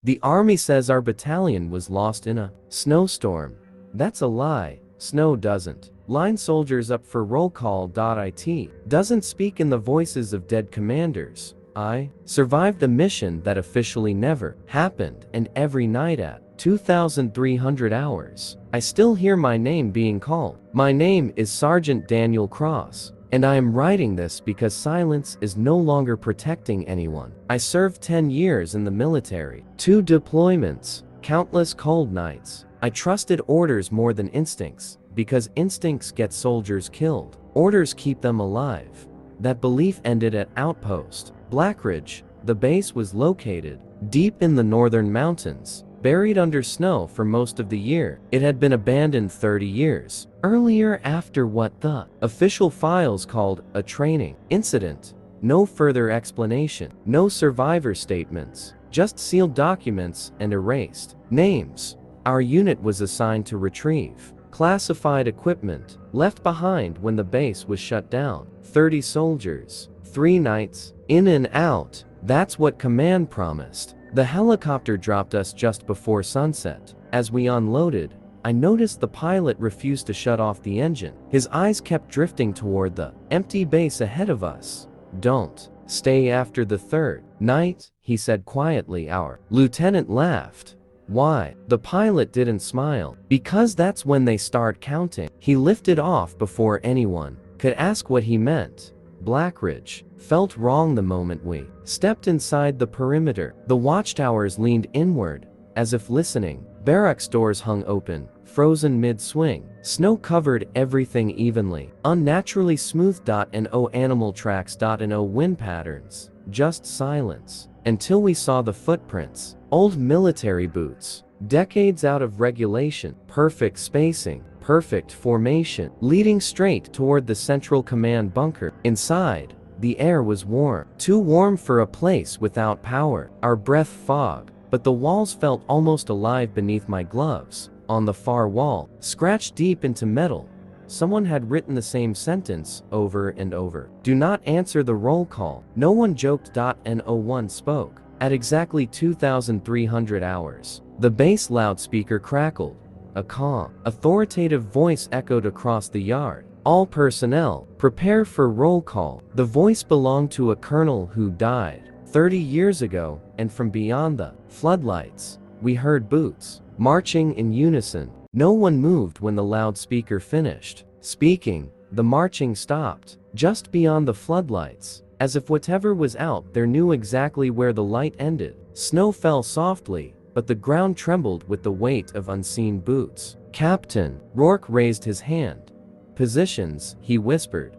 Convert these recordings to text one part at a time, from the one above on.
The army says our battalion was lost in a snowstorm. That's a lie. Snow doesn't. Line soldiers up for roll call. It doesn't speak in the voices of dead commanders. I survived a mission that officially never happened, and every night at 2,300 hours, I still hear my name being called. My name is Sergeant Daniel Cross, and I am writing this because silence is no longer protecting anyone. I served 10 years in the military, 2 deployments, countless cold nights. I trusted orders more than instincts, because instincts get soldiers killed. Orders keep them alive. That belief ended at Outpost Blackridge. The base was located deep in the northern mountains, buried under snow for most of the year. It had been abandoned 30 years earlier after what the official files called a training incident. No further explanation, no survivor statements, just sealed documents and erased names. Our unit was assigned to retrieve classified equipment left behind when the base was shut down. 30 soldiers, 3 nights, in and out. That's what command promised. The helicopter dropped us just before sunset. As we unloaded, I noticed the pilot refused to shut off the engine. His eyes kept drifting toward the empty base ahead of us. Don't stay after the 3rd night, he said quietly. Our lieutenant laughed. Why? The pilot didn't smile. Because that's when they start counting. He lifted off before anyone could ask what he meant. Blackridge felt wrong the moment we stepped inside the perimeter. The watchtowers leaned inward, as if listening. Barracks doors hung open, frozen mid-swing. Snow covered everything evenly. Unnaturally smooth. No animal tracks. No wind patterns. Just silence. Until we saw the footprints. Old military boots. Decades out of regulation. Perfect spacing. Perfect formation. Leading straight toward the central command bunker. Inside, the air was warm. Too warm for a place without power. Our breath fog. But the walls felt almost alive beneath my gloves. On the far wall, scratched deep into metal, someone had written the same sentence over and over. Do not answer the roll call. No one joked. No one spoke. At exactly 2,300 hours, the base loudspeaker crackled. A calm, authoritative voice echoed across the yard. All personnel, prepare for roll call. The voice belonged to a colonel who died 30 years ago, and from beyond the floodlights, we heard boots marching in unison. No one moved when the loudspeaker finished speaking. The marching stopped just beyond the floodlights, as if whatever was out there knew exactly where the light ended. Snow fell softly, but the ground trembled with the weight of unseen boots. Captain, Rourke raised his hand. Positions, he whispered.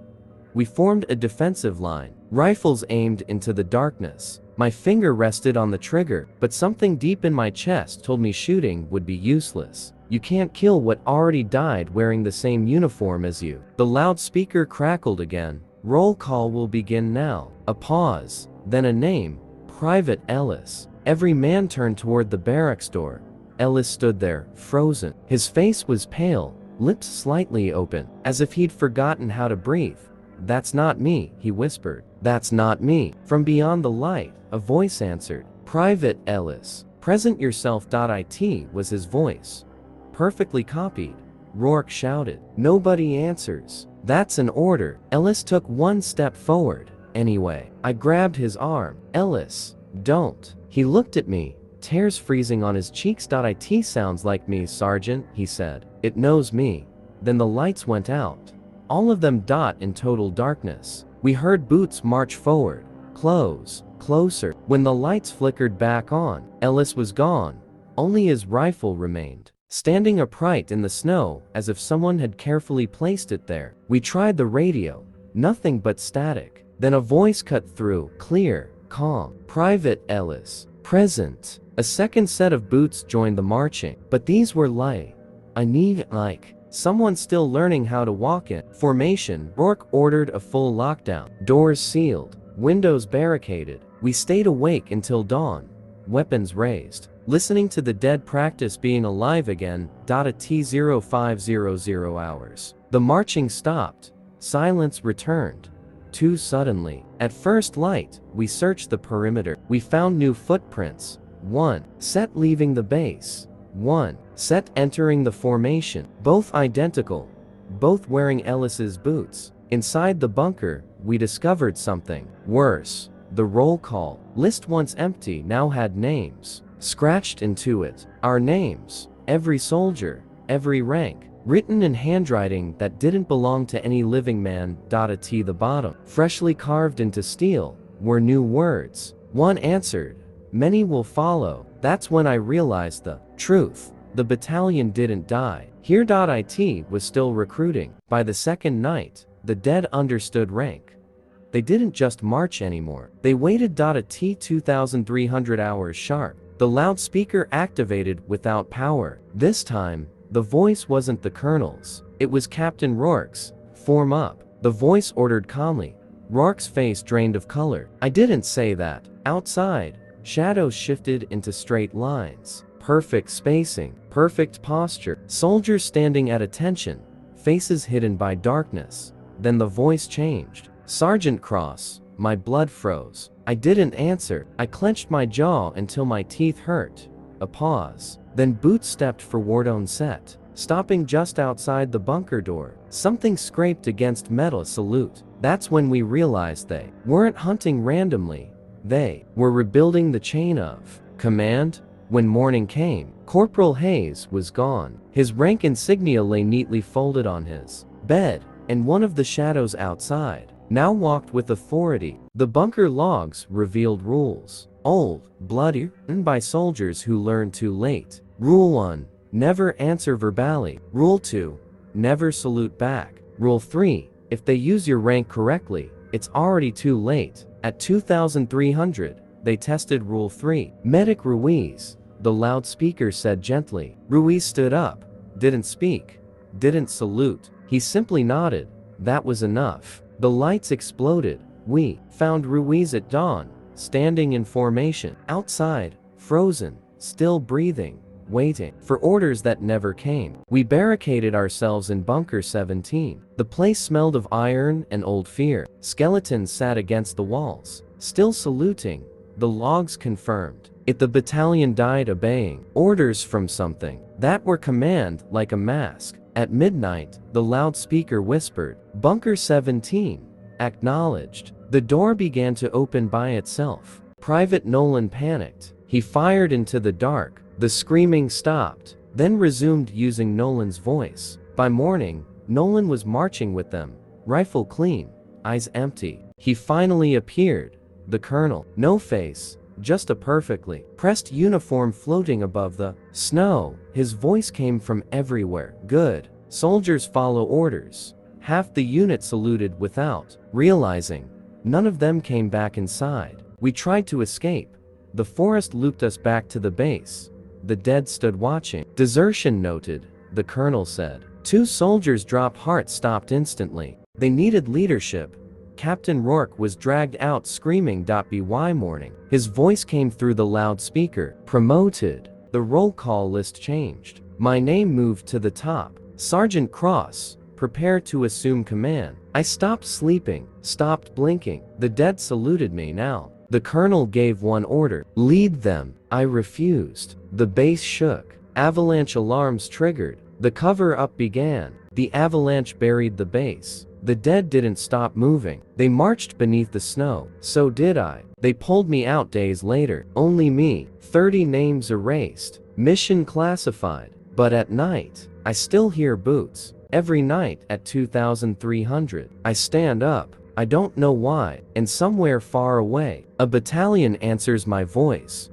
We formed a defensive line, rifles aimed into the darkness. My finger rested on the trigger, but something deep in my chest told me shooting would be useless. You can't kill what already died wearing the same uniform as you. The loudspeaker crackled again. Roll call will begin now. A pause, then a name. Private Ellis. Every man turned toward the barracks door. Ellis stood there, frozen. His face was pale, lips slightly open, as if he'd forgotten how to breathe. That's not me, he whispered. That's not me. From beyond the light, a voice answered. Private Ellis. Present yourself. It was his voice. Perfectly copied. Rourke shouted. Nobody answers. That's an order. Ellis took one step forward. Anyway, I grabbed his arm. Ellis, don't. He looked at me, tears freezing on his cheeks. It sounds like me, Sergeant, he said. It knows me. Then the lights went out. All of them. In total darkness. We heard boots march forward. Close. Closer. When the lights flickered back on, Ellis was gone. Only his rifle remained, standing upright in the snow, as if someone had carefully placed it there. We tried the radio. Nothing but static. Then a voice cut through, clear, calm. Private Ellis. Present. A second set of boots joined the marching. But these were someone still learning how to walk in formation. Rourke ordered a full lockdown. Doors sealed. Windows barricaded. We stayed awake until dawn. Weapons raised. Listening to the dead practice being alive again. At 0500 hours. The marching stopped. Silence returned. Too suddenly. At first light, we searched the perimeter. We found new footprints. 1. Set leaving the base. 1. Set entering the formation. Both identical. Both wearing Ellis's boots. Inside the bunker, we discovered something worse. The roll call list, once empty, now had names scratched into it. Our names. Every soldier. Every rank. Written in handwriting that didn't belong to any living man. At the bottom, freshly carved into steel, were new words. One answered, "Many will follow." That's when I realized the truth. The battalion didn't die. Here. It was still recruiting. By the second night, the dead understood rank. They didn't just march anymore. They waited. At 2,300 hours sharp. The loudspeaker activated without power. This time, the voice wasn't the colonel's. It was Captain Rourke's. "Form up." The voice ordered calmly. Rourke's face drained of color. I didn't say that. Outside, shadows shifted into straight lines. Perfect spacing. Perfect posture. Soldiers standing at attention. Faces hidden by darkness. Then the voice changed. "Sergeant Cross." My blood froze. I didn't answer. I clenched my jaw until my teeth hurt. A pause. Then boots stepped forward on set, stopping just outside the bunker door. Something scraped against metal. "Salute." That's when we realized they weren't hunting randomly. They were rebuilding the chain of command. When morning came, Corporal Hayes was gone. His rank insignia lay neatly folded on his bed, and one of the shadows outside now walked with authority. The bunker logs revealed rules. Old, bloody, written by soldiers who learned too late. Rule 1. Never answer verbally. Rule 2. Never salute back. Rule 3. If they use your rank correctly, it's already too late. At 2,300, they tested Rule 3. Medic Ruiz, the loudspeaker said gently. Ruiz stood up, didn't speak, didn't salute. He simply nodded. That was enough. The lights exploded. We found Ruiz at dawn, standing in formation. Outside, frozen, still breathing, waiting for orders that never came. We barricaded ourselves in Bunker 17. The place smelled of iron and old fear. Skeletons sat against the walls, still saluting. The logs confirmed it. The battalion died obeying orders from something that were command like a mask. At midnight, the loudspeaker whispered, "Bunker 17, acknowledged." The door began to open by itself. Private Nolan panicked. He fired into the dark. The screaming stopped, then resumed using Nolan's voice. By morning, Nolan was marching with them, rifle clean, eyes empty. He finally appeared. The colonel. No face, just a perfectly pressed uniform floating above the snow. His voice came from everywhere. "Good. Soldiers follow orders." Half the unit saluted without realizing. None of them came back inside. We tried to escape. The forest looped us back to the base. The dead stood watching. "Desertion noted," the colonel said. 2 soldiers dropped. Hearts stopped instantly. They needed leadership. Captain Rourke was dragged out screaming. "By morning." His voice came through the loudspeaker. "Promoted." The roll call list changed. My name moved to the top. Sergeant Cross, prepare to assume command. I stopped sleeping, stopped blinking. The dead saluted me now. The colonel gave one order: lead them. I refused. The base shook. Avalanche alarms triggered. The cover-up began. The avalanche buried the base. The dead didn't stop moving. They marched beneath the snow. So did I. They pulled me out days later. Only me. 30 names erased. Mission classified. But at night, I still hear boots. Every night at 2,300. I stand up. I don't know why. And somewhere far away, a battalion answers my voice.